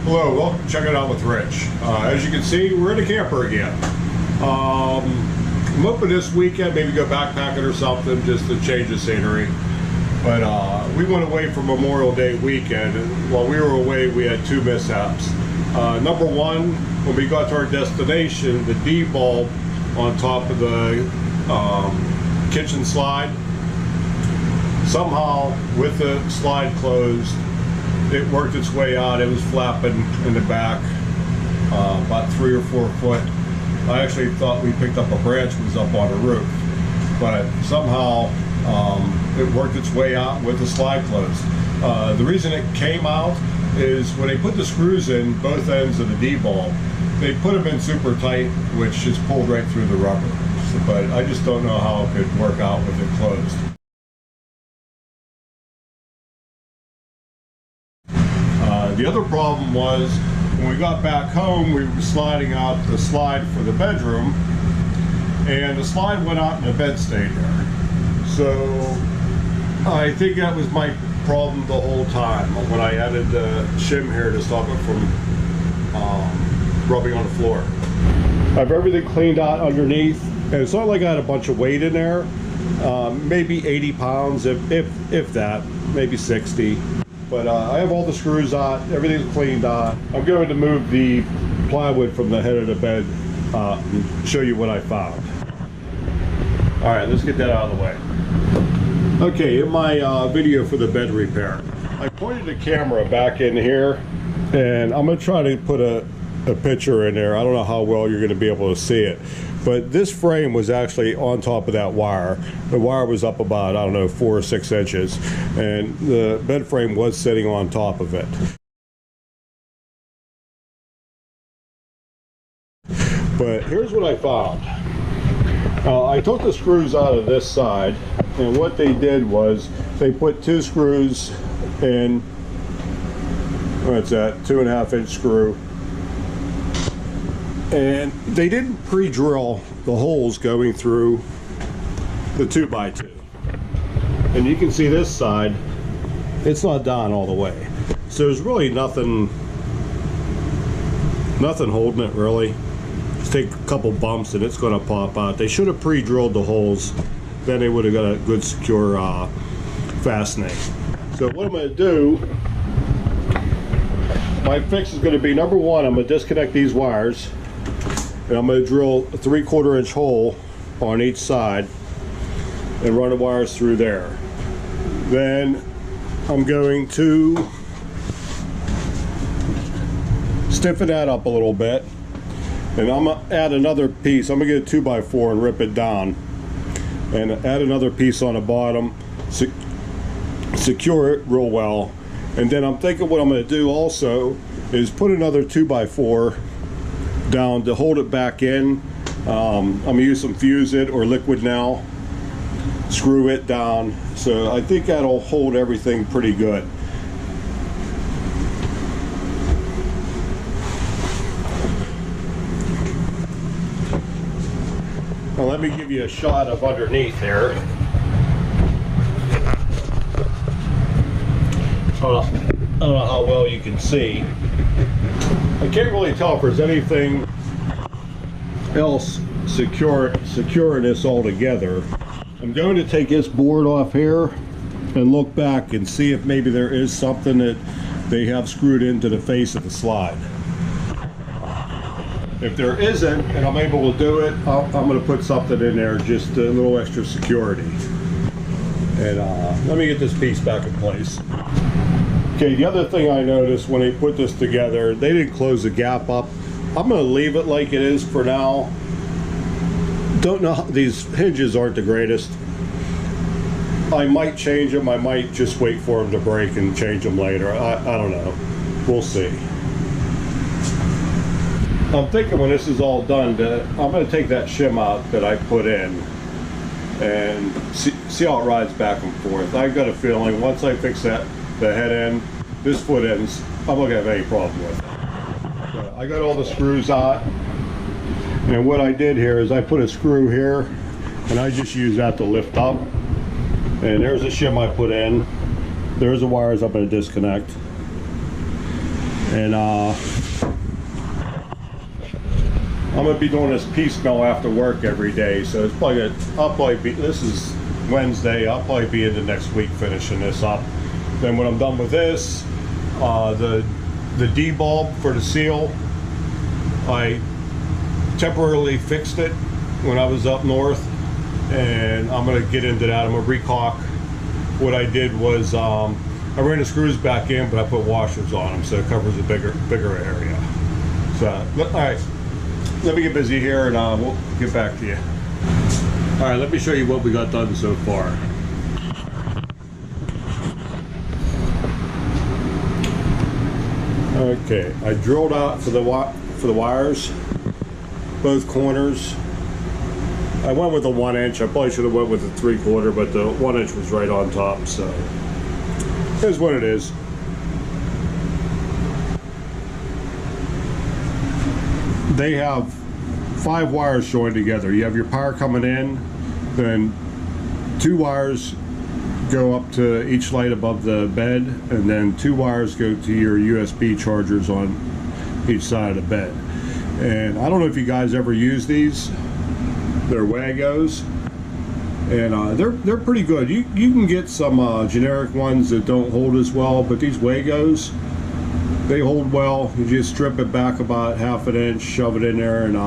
Hello, welcome to Check It Out with Rich. As you can see, we're in a camper again. I'm hoping this weekend maybe go backpacking or something just to change the scenery. But we went away for Memorial Day weekend, and while we were away we had two mishaps. Number one, when we got to our destination, the D bulb on top of the kitchen slide, somehow with the slide closed, it worked its way out. It was flapping in the back about 3 or 4 foot. I actually thought we picked up a branch that was up on the roof, but somehow it worked its way out with the slide closed. The reason it came out is when they put the screws in both ends of the D-bulb, they put them in super tight, which just pulled right through the rubber. But I just don't know how it could work out with it closed. The other problem was when we got back home, we were sliding out the slide for the bedroom, and the slide went out and the bed stayed there. So I think that was my problem the whole time when I added the shim here to stop it from rubbing on the floor. I have everything cleaned out underneath, and it's not like I had a bunch of weight in there. Maybe 80 pounds, if that, maybe 60. But I have all the screws out, everything's cleaned out. I'm going to move the plywood from the head of the bed and show you what I found. All right, let's get that out of the way. Okay, in my video for the bed repair, I pointed the camera back in here, and I'm going to try to put a picture in there. I don't know how well you're going to be able to see it, but this frame was actually on top of that wire. The wire was up about, I don't know, 4 or 6 inches, and the bed frame was sitting on top of it. But here's what I found. I took the screws out of this side, and what they did was they put 2 screws in, what's that, 2.5 inch screw, and they didn't pre-drill the holes going through the 2x2. And you can see this side, it's not down all the way. So there's really nothing holding it really. Just take a couple bumps and it's going to pop out. They should have pre-drilled the holes, then they would have got a good secure fastening. So what I'm going to do, my fix is going to be, number one, I'm going to disconnect these wires, and I'm going to drill a 3/4 inch hole on each side and run the wires through there. Then I'm going to stiffen that up a little bit, and I'm going to add another piece. I'm going to get a 2x4 and rip it down and add another piece on the bottom, secure it real well. And then I'm thinking what I'm going to do also is put another 2x4 down to hold it back in. I'm going to use some Fuse It or Liquid Now, screw it down. So I think that'll hold everything pretty good. Now let me give you a shot of underneath here. I don't know how well you can see. I can't really tell if there's anything else securing this all together. I'm going to take this board off here and look back and see if maybe there is something that they have screwed into the face of the slide. If there isn't, and I'm able to do it, I'm going to put something in there, just a little extra security. And let me get this piece back in place. Okay, the other thing I noticed when they put this together, they didn't close the gap up. I'm going to leave it like it is for now. Don't know, these hinges aren't the greatest. I might change them. I might just wait for them to break and change them later. I don't know. We'll see. I'm thinking when this is all done, I'm going to take that shim out that I put in and see how it rides back and forth. I've got a feeling once I fix that, the head end, this foot ends, I'm not going to have any problem with it. So I got all the screws out, and what I did here is I put a screw here, and I just use that to lift up. And there's a shim I put in. There's the wires I'm going to disconnect. And I'm gonna be doing this piecemeal after work every day, so it's probably I'll probably be, this is Wednesday, I'll probably be into next week finishing this up. Then when I'm done with this, the D-bulb for the seal, I temporarily fixed it when I was up north, and I'm gonna get into that. I'm gonna recaulk. What I did was I ran the screws back in, but I put washers on them so it covers a bigger area. So all right, let me get busy here and we'll get back to you. All right, let me show you what we got done so far. Okay, I drilled out for the wires, both corners. I went with a 1 inch. I probably should have went with a 3/4, but the 1 inch was right on top, so here's what it is. They have 5 wires joined together. You have your power coming in, then 2 wires go up to each light above the bed, and then 2 wires go to your USB chargers on each side of the bed. And I don't know if you guys ever use these. They're Wagos, and they're pretty good. You can get some generic ones that don't hold as well, but these Wagos, they hold well. You just strip it back about 1/2 inch, shove it in there, and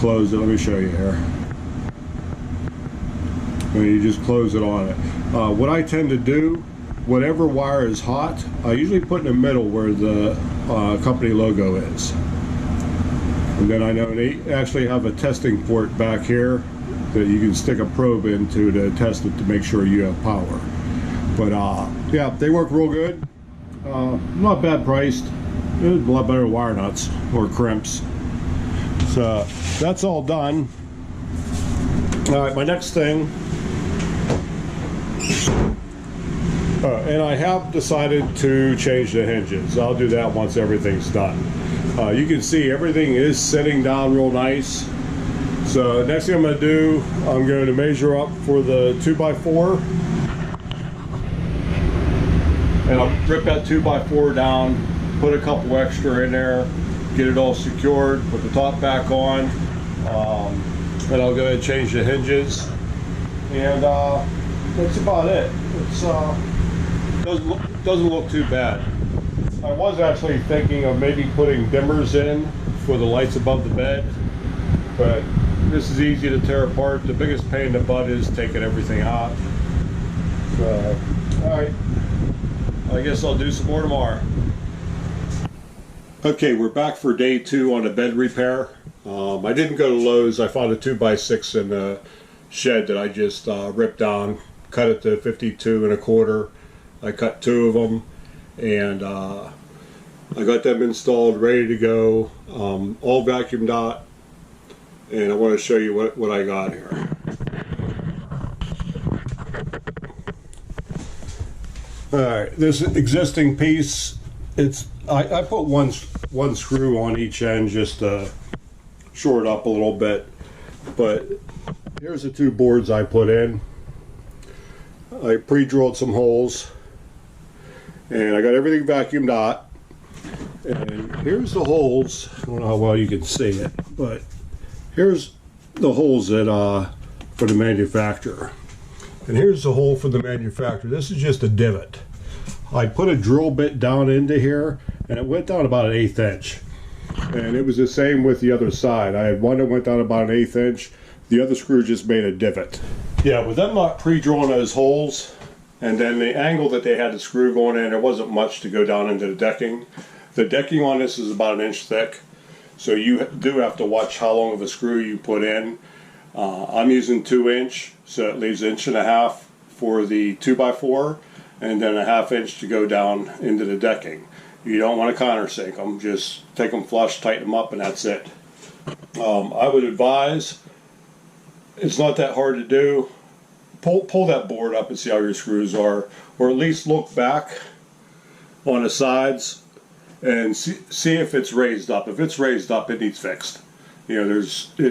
close it. Let me show you here. And you just close it on it. What I tend to do, whatever wire is hot, I usually put in the middle where the company logo is. And then I know they actually have a testing port back here that you can stick a probe into to test it to make sure you have power. But yeah, they work real good. Not bad priced. It's a lot better than wire nuts or crimps. So that's all done. All right, my next thing, and I have decided to change the hinges. I'll do that once everything's done. You can see everything is sitting down real nice. So next thing I'm going to do, I'm going to measure up for the 2x4, and I'll rip that 2x4 down, put a couple extra in there, get it all secured, put the top back on, and I'll go ahead and change the hinges, and that's about it. It's doesn't look too bad. I was actually thinking of maybe putting dimmers in for the lights above the bed, but this is easy to tear apart. The biggest pain in the butt is taking everything out. So, alright, I guess I'll do some more tomorrow. Okay, we're back for day 2 on a bed repair. I didn't go to Lowe's. I found a 2x6 in the shed that I just ripped down, cut it to 52 1/4. I cut 2 of them, and I got them installed, ready to go, all vacuumed out, and I want to show you what I got here. Alright, this existing piece, I put one screw on each end just to shore it up a little bit, but here's the 2 boards I put in. I pre-drilled some holes, and I got everything vacuumed out. And here's the holes. I don't know how well you can see it, but here's the holes that for the manufacturer. And here's the hole for the manufacturer. This is just a divot. I put a drill bit down into here, and it went down about 1/8 inch. And it was the same with the other side. I had one that went down about 1/8 inch. The other screw just made a divot. Yeah, with them not pre-drilling those holes, and then the angle that they had the screw going in, there wasn't much to go down into the decking. The decking on this is about 1 inch thick, so you do have to watch how long of a screw you put in. I'm using 2 inch, so it leaves 1.5 inches for the 2x4, and then 1/2 inch to go down into the decking. You don't want to countersink them, just take them flush, tighten them up, and that's it. I would advise, it's not that hard to do. Pull that board up and see how your screws are, or at least look back on the sides and see if it's raised up. If it's raised up, it needs fixed. You know,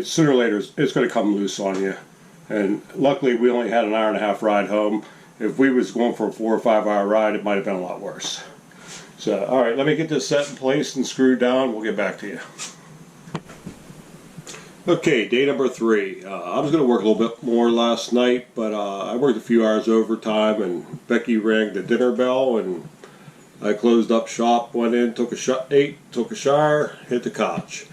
sooner or later it's going to come loose on you. And luckily we only had an 1.5 hour ride home. If we was going for a 4 or 5 hour ride, it might have been a lot worse. So, all right, let me get this set in place and screwed down. We'll get back to you. Okay, day number 3. I was going to work a little bit more last night, but I worked a few hours overtime, and Becky rang the dinner bell, and I closed up shop, went in, took a shower, hit the couch.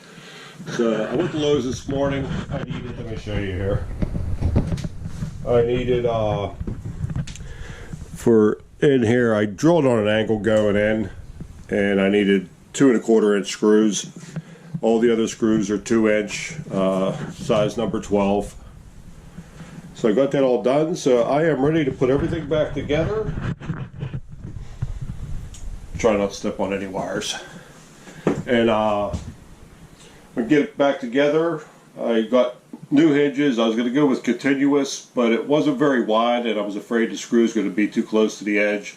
So I went to Lowe's this morning. I needed, let me show you here. I needed, for in here, I drilled on an angle going in, and I needed 2 1/4 inch screws. All the other screws are 2 inch, size number 12. So I got that all done. So I am ready to put everything back together. Try not to step on any wires. And I'll get it back together. I got new hinges. I was going to go with continuous, but it wasn't very wide, and I was afraid the screw was going to be too close to the edge.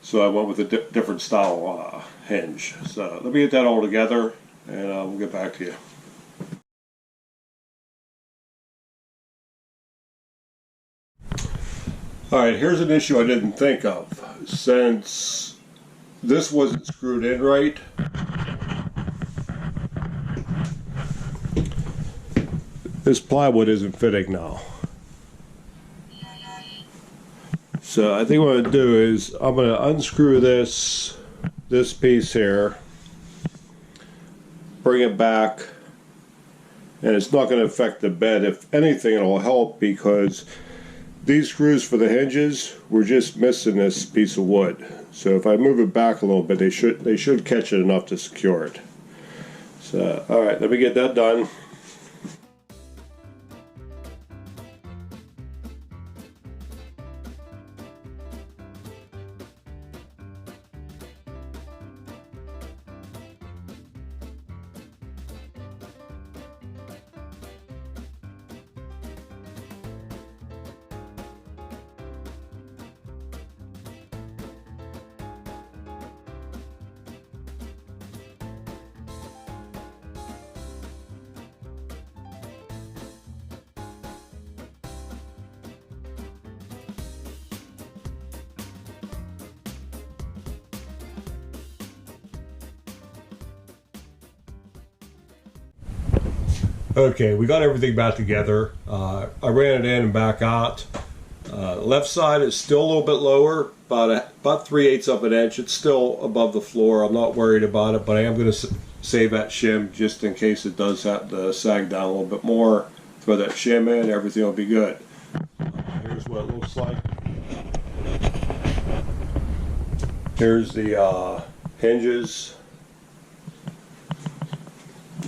So I went with a different style hinge. So let me get that all together, and we'll get back to you. Alright, here's an issue I didn't think of. Since this wasn't screwed in right, this plywood isn't fitting now. So I think what I'm going to do is I'm going to unscrew this piece here, bring it back, and it's not going to affect the bed. If anything, it'll help because these screws for the hinges were just missing this piece of wood. So if I move it back a little bit, they should catch it enough to secure it. So all right, let me get that done. Okay, we got everything back together. I ran it in and back out. Left side is still a little bit lower, about 3/8 of an inch. It's still above the floor. I'm not worried about it, but I am going to save that shim just in case it does have to sag down a little bit more. Throw that shim in, everything will be good. Here's what it looks like. Here's the hinges.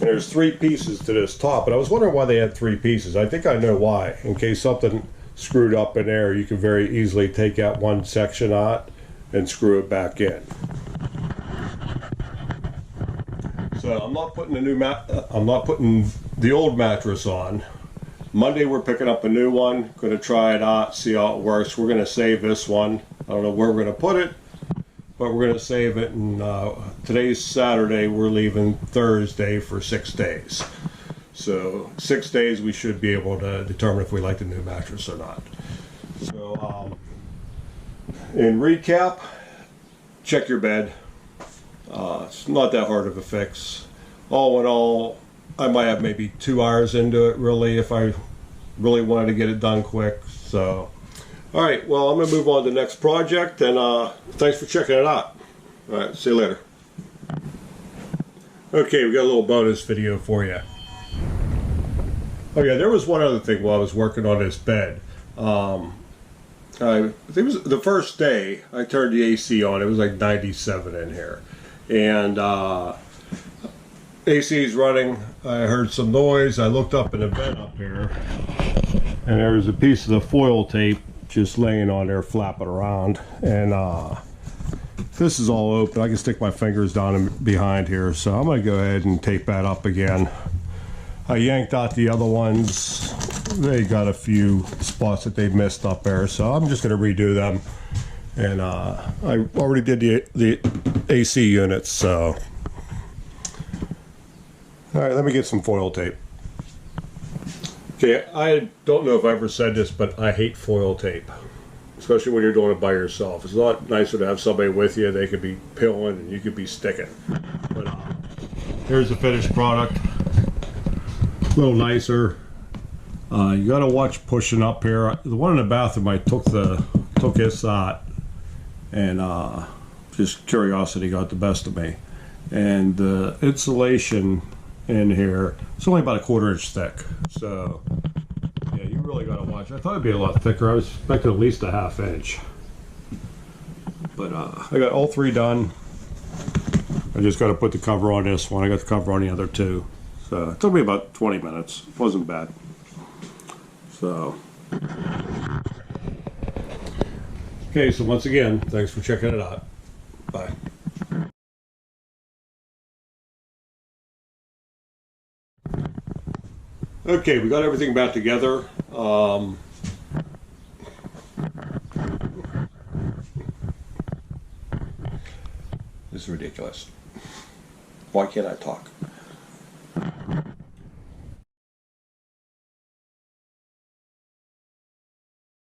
And there's 3 pieces to this top, and I was wondering why they had 3 pieces. I think I know why. In case something screwed up in there, you can very easily take out one section out and screw it back in. So I'm not putting I'm not putting the old mattress on. Monday we're picking up a new one. Going to try it out, see how it works. We're going to save this one. I don't know where we're going to put it, but we're going to save it, and today's Saturday, we're leaving Thursday for 6 days. So 6 days we should be able to determine if we like the new mattress or not. So in recap, check your bed. It's not that hard of a fix. All in all, I might have maybe 2 hours into it really if I really wanted to get it done quick. So alright, well, I'm going to move on to the next project, and thanks for checking it out. Alright, see you later. Okay, we got a little bonus video for you. Oh yeah, there was one other thing while I was working on this bed. I think it was the first day I turned the AC on. It was like 97 in here. And AC is running. I heard some noise. I looked up in the bed up here, and there was a piece of the foil tape just laying on there flapping around, and this is all open. I can stick my fingers down in behind here, so I'm going to go ahead and tape that up again. I yanked out the other ones. They got a few spots that they missed up there, so I'm just going to redo them. And I already did the AC units, so alright, let me get some foil tape. Okay, I don't know if I ever said this, but I hate foil tape. especially when you're doing it by yourself. It's a lot nicer to have somebody with you. They could be pilling and you could be sticking. But here's the finished product. A little nicer. You got to watch pushing up here. The one in the bathroom, I took his out, and just curiosity got the best of me. And the insulation in here, it's only about a 1/4 inch thick. So yeah, you really got to watch. I thought it'd be a lot thicker. I was expecting at least a 1/2 inch. But I got all 3 done. I just got to put the cover on this one. I got the cover on the other 2. So it took me about 20 minutes. It wasn't bad. So, okay, so once again, thanks for checking it out. Bye. Okay, we got everything back together. This is ridiculous. Why can't I talk?